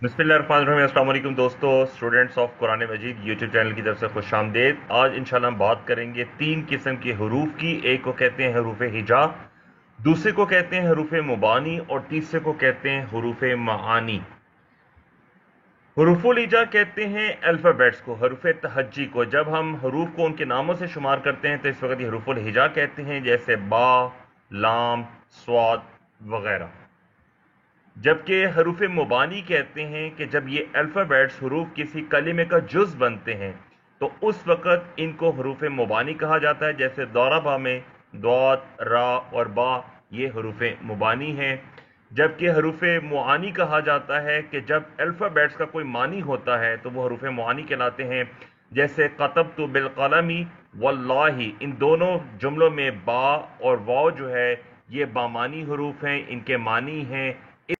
बिस्मिल्लाहिर्रहमानिर्रहीम। अस्सलाम वालेकुम दोस्तों, students of Quran Majeed YouTube channel की तरफ से खुश आमदेद। आज इंशाल्लाह हम बात करेंगे तीन किस्म के हरूफ की। एक को कहते हैं हरूफ हिजा, दूसरे को कहते हैं हरूफ मुबानी और तीसरे को कहते हैं हरूफ मानी। हरूफुल हिजा कहते हैं अल्फ़ाबेट्स को, हरूफ तहज्जी को। जब हम हरूफ को उनके नामों से शुमार करते हैं तो इस वक्त हरूफुल हिजा कहते हैं, जैसे बा, लाम, स्वाद वगैरह। जबकि हरूफ मुबानी कहते हैं कि जब ये अल्फ़ाबेट्स हरूफ किसी कलिमे का जुज बनते हैं तो उस वक़्त इनको हरूफ मुबानी कहा जाता है। जैसे दौराबा में दौत, रा और बा ये हरूफ मुबानी हैं। जबकि हरूफ मुआनी कहा जाता है कि जब अल्फ़ाबेट्स का कोई मानी होता है तो वो हरूफ मुआनी कहलाते हैं। जैसे कतबतु बिलकलमी वल्लाही, इन दोनों जुमलों में बा और वाव जो है ये बामानी हरूफ हैं, इनके मानी हैं